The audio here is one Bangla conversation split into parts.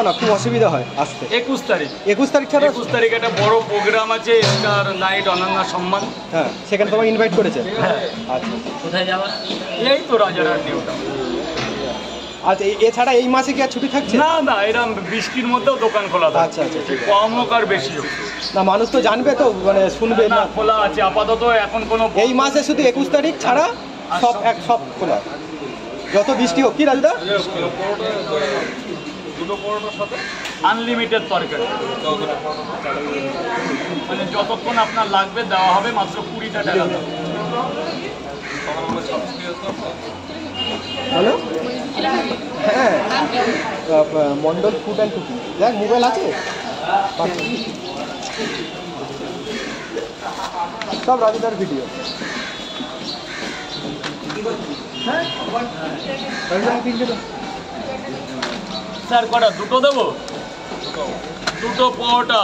না খুব অসুবিধা হয় আসতে। 21 তারিখ 21 তারিখ ছাড়া 21 তারিখ একটা বড় প্রোগ্রাম আছে, স্টার নাইট অনন্য সম্মান। হ্যাঁ, সেখানে তোমাকে ইনভাইট করেছে। হ্যাঁ। আচ্ছা, কোথায় যাওয়া? এই তো রাজারহাট নিউ টাউন। আচ্ছা, এছাড়া এই মাসে কি আর ছুটি থাকছে? না না, এরকম বৃষ্টির মধ্যেও দোকান খোলা থাকে। আচ্ছা আচ্ছা, কম হোক আর বেশি হোক না মানুষ তো জানবে তো, মানে শুনবে না, না। খোলা আছে আপাতত এখন কোনো। এই মাসে শুধু 21 তারিখ ছাড়া সব খোলা, যত বৃষ্টি হোক। কি রাজদা? দুটো পরোটার সাথে আনলিমিটেড তরকারি, মানে যতক্ষণ আপনার লাগবে দেওয়া হবে, মাত্র 20টা টাকা। হ্যালো, হ্যাঁ, মন্ডল ফুড অ্যান্ড কুকিং। দেখ মোবাইল আছে, সব রাজুদার ভিডিও। স্যার কটা? দুটো দেবো? দুটো পরোটা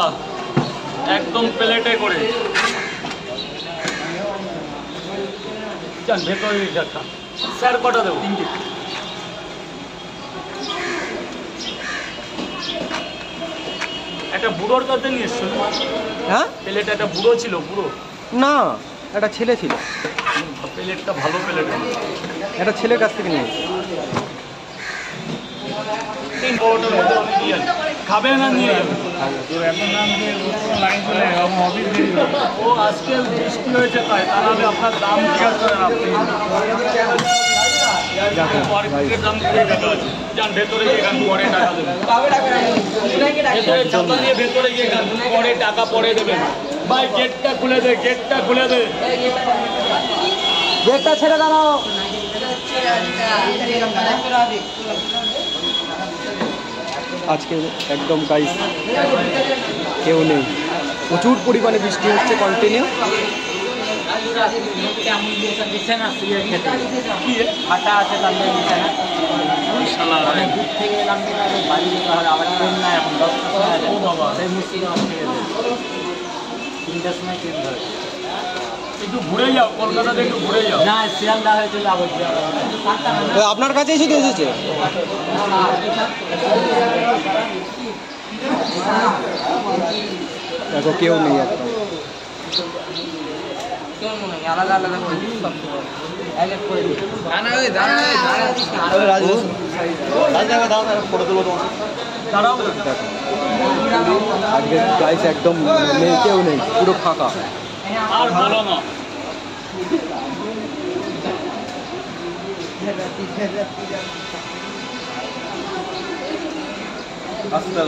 একদম প্লেটে করে। যান ভেতরে একটা। স্যার কটা দেবো? 3টে। একটা বুড়োর কাছে নিয়ে এসছো? হ্যাঁ, প্লেট একটা বুড়ো ছিল। বুড়ো না, একটা ছেলে ছিল। প্লেটটা ভালো প্লেট, একটা ছেলের কাছ থেকে নিয়ে। 3 পরোটার মধ্যে আমি দিয়ে খাবে না নিয়ে যাবে। ও আজকে বৃষ্টি হয়েছে তাই, তাহলে আপনার দাম জিজ্ঞাসা করেন আপনি। দাম 20 টাকা আছে। যান ভেতরে গিয়ে গান পরে টাকা দেবেন। ভেতরে ছাতা নিয়ে ভেতরে গিয়ে গান পরে টাকা পরে দেবেন। ভাই গেটটা খুলে দে, গেটটা খুলে দে। গেটটা ছেড়ে দাঁড়াও। আজকে একদম গাইস কেউ নেই, প্রচুর পরিমাণে বৃষ্টি হচ্ছে কন্টিনিউ। ফাটা আছে তাদের বিছানা, অনেক দূর থেকে এলাম, বাড়ি যেতে হবে, আবার ট্রেন না এখন 10টার সময় আছে, সেই মুর্শিদাবাদ থেকে 3টার সময় ট্রেন ধরে। একটু ঘুরে যাও, কলকাতাতে একটু ঘুরে যাও। না, শিয়ালদা হয়েছিল আবার আপনার কাছেই শুধু এসেছে। দেখো কেউ নেই একদম। আলাদা আলাদা করে দিই, সব এক এক করে দিই। আজকে গাইস একদম নেই, কেউ নেই, পুরো ফাঁকা। আর বলো না। আসতে